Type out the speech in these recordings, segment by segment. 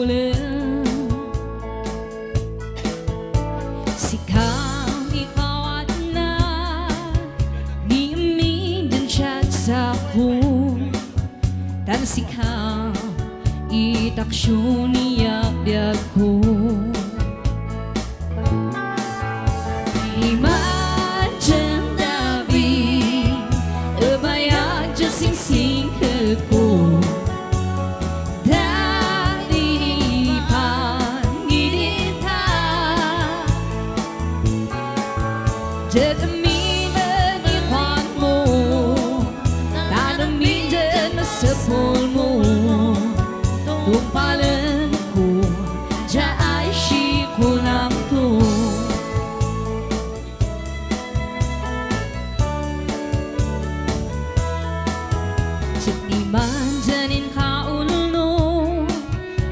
kaulan. Sikang ikaw at na ni umidan siya sa kun tan sikang itaksyon niyak ko. Imagine David ebayag just sing ko. Dadamin iwan mo, tanamin din sa puso mo. Tumpalan ko, diya ay siko lang to. Iman janin kaulo,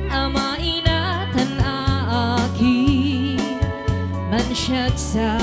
ama inatan aaki, mansyat sa